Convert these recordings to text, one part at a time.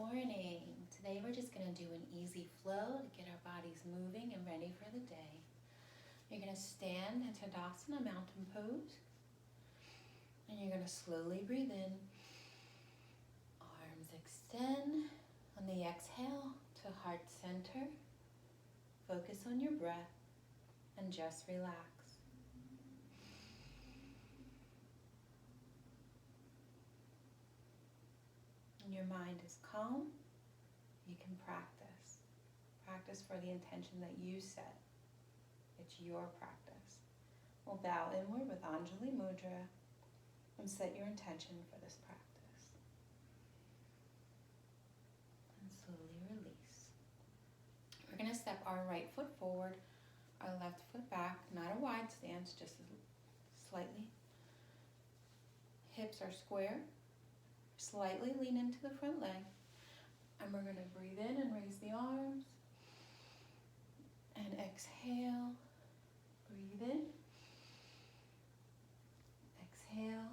morning. Today we're just going to do an easy flow to get our bodies moving and ready for the day. You're going to stand in Tadasana, mountain pose. And you're going to slowly breathe in. Arms extend. On the exhale to heart center. Focus on your breath and just relax. When your mind is calm, you can practice. Practice for the intention that you set. It's your practice. We'll bow inward with Anjali Mudra and set your intention for this practice. And slowly release. We're going to step our right foot forward, our left foot back, not a wide stance, just slightly. Hips are square. Slightly lean into the front leg. And we're going to breathe in and raise the arms. And exhale. Breathe in. Exhale.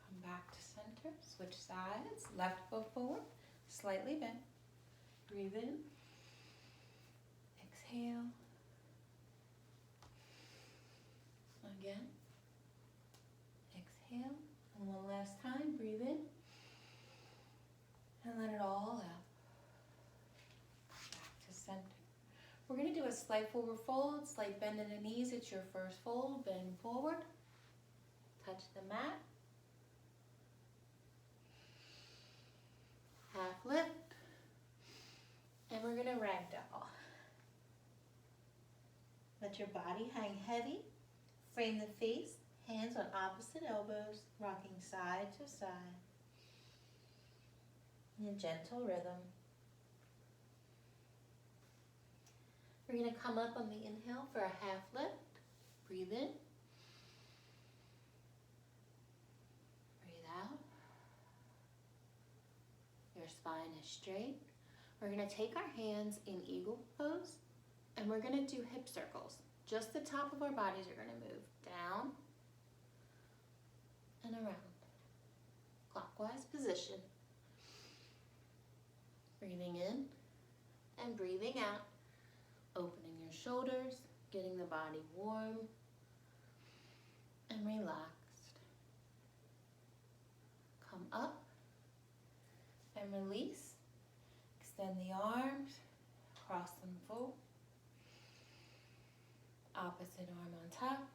Come back to center. Switch sides. Left foot forward. Slightly bent. Breathe in. Exhale. Again. Exhale. And one last time, breathe in and let it all out. Back to center. We're going to do a slight forward fold, slight bend in the knees. It's your first fold. Bend forward. Touch the mat. Half lift. And we're going to ragdoll. Let your body hang heavy. Frame the face. Hands on opposite elbows, rocking side to side in a gentle rhythm. We're going to come up on the inhale for a half lift. Breathe in. Breathe out. Your spine is straight. We're going to take our hands in eagle pose and we're going to do hip circles. Just the top of our bodies are going to move down and around. Clockwise position. Breathing in and breathing out. Opening your shoulders, getting the body warm and relaxed. Come up and release. Extend the arms, cross them full. Opposite arm on top.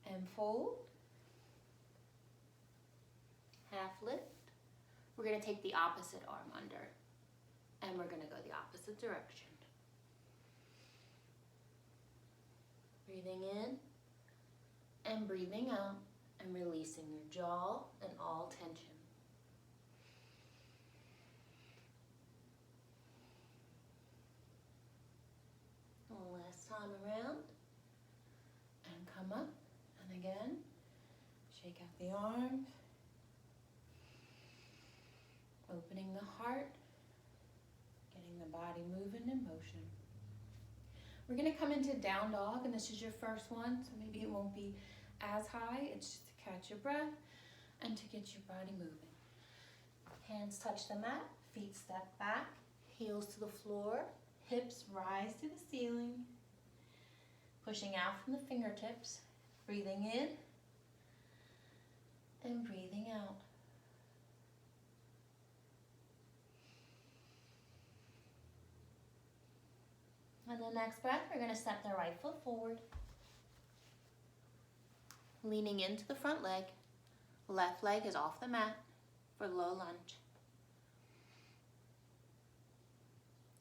And fold. Half lift. We're going to take the opposite arm under. And we're going to go the opposite direction. Breathing in and breathing out and releasing your jaw and all tension. One last time around. And come up. And again, shake out the arms, opening the heart, getting the body moving in motion. We're going to come into down dog, and this is your first one, so maybe it won't be as high. It's just to catch your breath and to get your body moving. Hands touch the mat, feet step back, heels to the floor, hips rise to the ceiling, pushing out from the fingertips. Breathing in and breathing out. And the next breath, we're going to step the right foot forward. Leaning into the front leg. Left leg is off the mat for low lunge.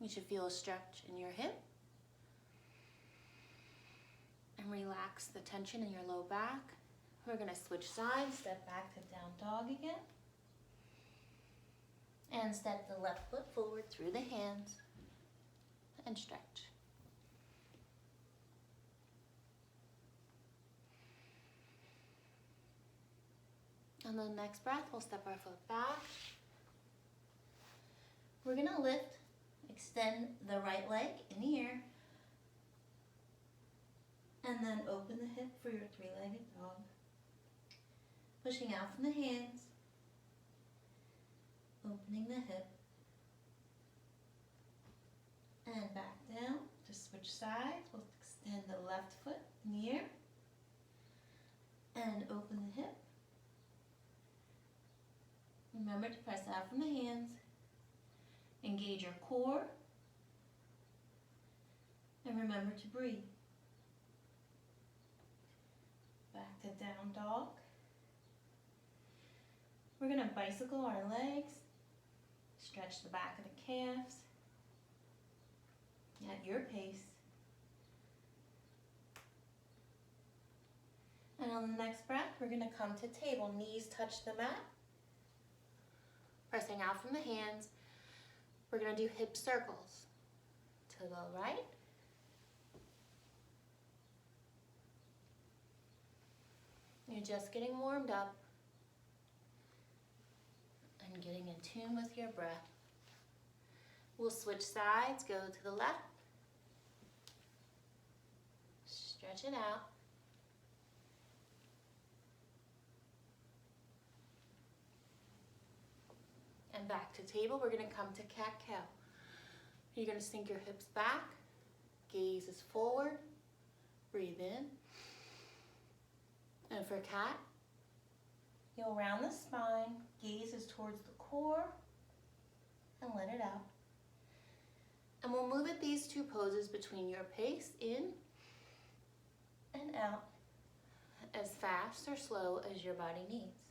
You should feel a stretch in your hip. And relax the tension in your low back. We're going to switch sides, step back to down dog again. And step the left foot forward through the hands and stretch. On the next breath, we'll step our foot back. We're going to lift, extend the right leg in the air. And then open the hip for your three-legged dog. Pushing out from the hands. Opening the hip. And back down. Just switch sides. We'll extend the left foot in the air. And open the hip. Remember to press out from the hands. Engage your core. And remember to breathe. Back to down dog. We're going to bicycle our legs. Stretch the back of the calves at your pace. And on the next breath, we're going to come to table. Knees touch the mat. Pressing out from the hands. We're going to do hip circles. To the right. You're just getting warmed up and getting in tune with your breath. We'll switch sides, go to the left. Stretch it out. And back to table, we're going to come to cat-cow. You're going to sink your hips back, gaze is forward, breathe in. And for cat, you'll round the spine, gaze is towards the core, and let it out. And we'll move at these two poses between your pace, in and out, as fast or slow as your body needs.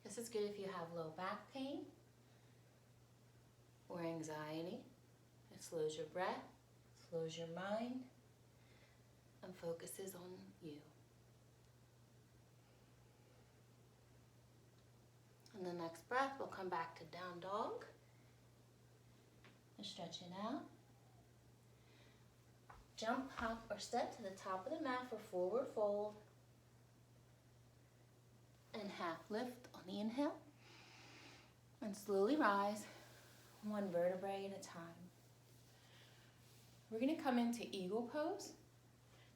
This is good if you have low back pain or anxiety. It slows your breath, slows your mind, and focuses on you. And the next breath, we'll come back to down dog. And stretch it out. Jump, hop, or step to the top of the mat for forward fold. And half lift on the inhale. And slowly rise, one vertebrae at a time. We're going to come into eagle pose.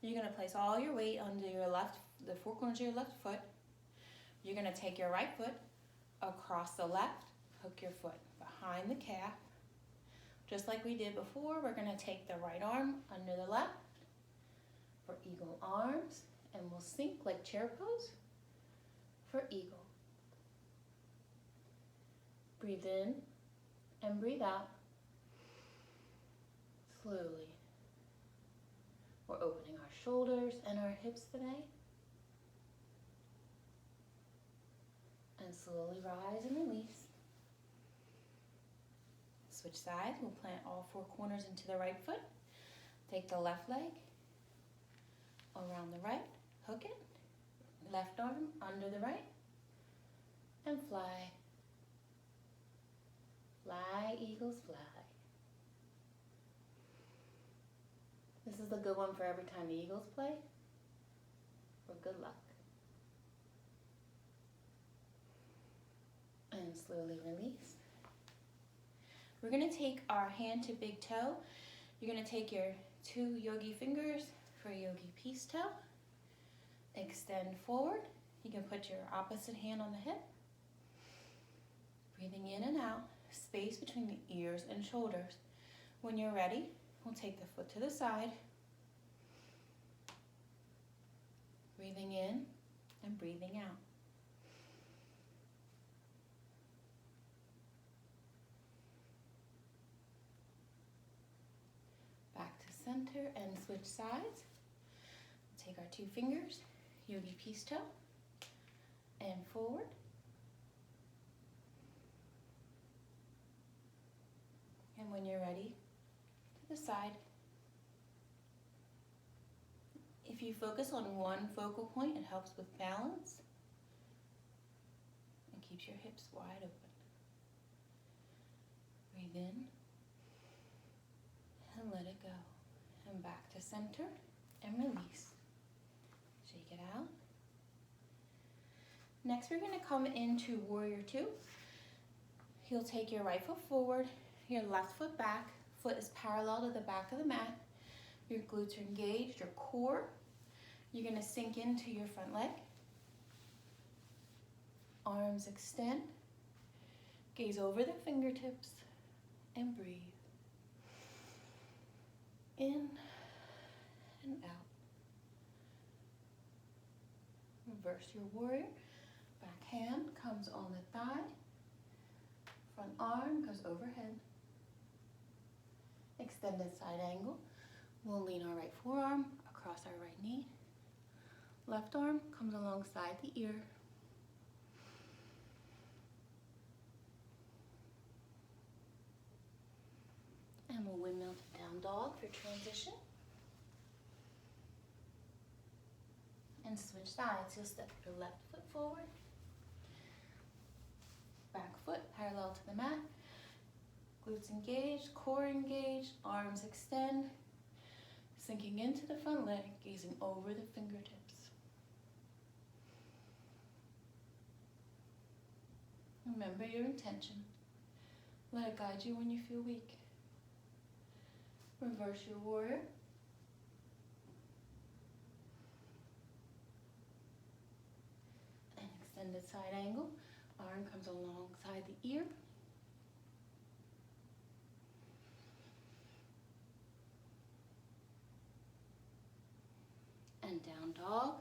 You're going to place all your weight under your left, the four corners of your left foot. You're going to take your right foot across the left, hook your foot behind the calf. Just like we did before, we're going to take the right arm under the left for eagle arms, and we'll sink like chair pose for eagle. Breathe in and breathe out slowly. We're opening our shoulders and our hips today. And slowly rise and release. Switch sides. We'll plant all four corners into the right foot. Take the left leg around the right. Hook it. Left arm under the right. And fly. Fly, eagles, fly. This is a good one for every time the eagles play. For good luck. And slowly release. We're going to take our hand to big toe. You're going to take your two yogi fingers for yogi peace toe. Extend forward. You can put your opposite hand on the hip. Breathing in and out. Space between the ears and shoulders. When you're ready, we'll take the foot to the side. Breathing in and breathing out. Back to center and switch sides. Take our two fingers, yogi peace toe, and forward. And when you're ready, to the side. If you focus on one focal point, it helps with balance and keeps your hips wide open. Breathe in and let it go. And back to center and release. Shake it out. Next, we're going to come into warrior two. You'll take your right foot forward, your left foot back. Foot is parallel to the back of the mat. Your glutes are engaged, your core. You're gonna sink into your front leg. Arms extend. Gaze over the fingertips and breathe. In and out. Reverse your warrior. Back hand comes on the thigh. Front arm goes overhead. Extended side angle. We'll lean our right forearm across our right knee. Left arm comes alongside the ear. And we'll windmill to down dog for transition. And switch sides. You'll step your left foot forward. Back foot parallel to the mat. Glutes engaged, core engaged, arms extend. Sinking into the front leg, gazing over the fingertips. Remember your intention. Let it guide you when you feel weak. Reverse your warrior. And extended side angle. Arm comes alongside the ear. And down dog.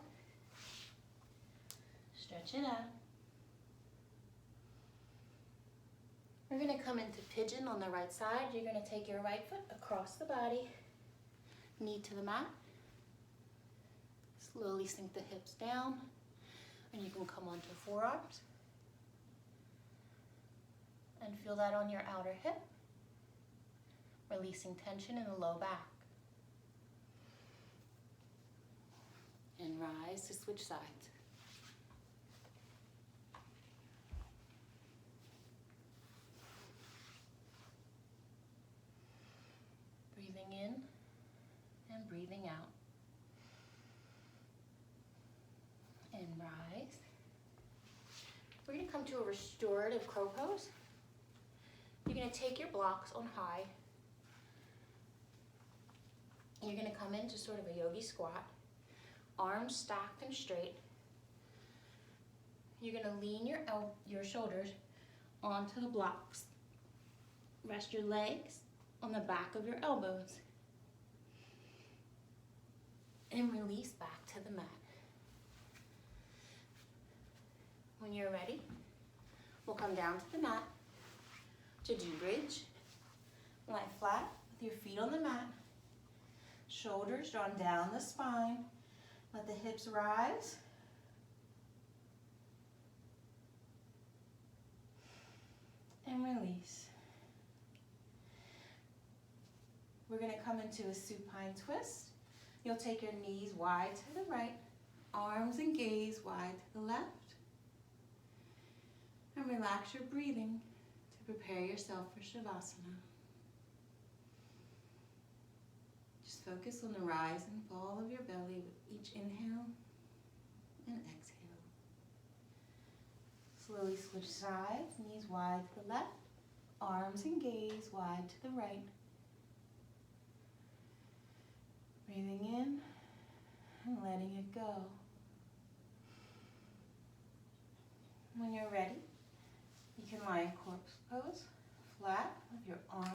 Stretch it out. We're going to come into pigeon on the right side. You're going to take your right foot across the body, knee to the mat. Slowly sink the hips down, and you can come onto forearms. And feel that on your outer hip, releasing tension in the low back. And rise to switch sides. Breathing in and breathing out. And rise. We're going to come to a restorative crow pose. You're going to take your blocks on high. And you're going to come into sort of a yogi squat. Arms stacked and straight. You're going to lean your shoulders onto the blocks. Rest your legs on the back of your elbows. And release back to the mat. When you're ready, we'll come down to the mat to do bridge. Lie flat with your feet on the mat. Shoulders drawn down the spine. Let the hips rise. And release. We're going to come into a supine twist. You'll take your knees wide to the right, arms and gaze wide to the left. And relax your breathing to prepare yourself for Shavasana. Just focus on the rise and fall of your belly with each inhale and exhale. Slowly switch sides, knees wide to the left, arms and gaze wide to the right. Breathing in and letting it go. When you're ready, you can lie in corpse pose, flat with your arms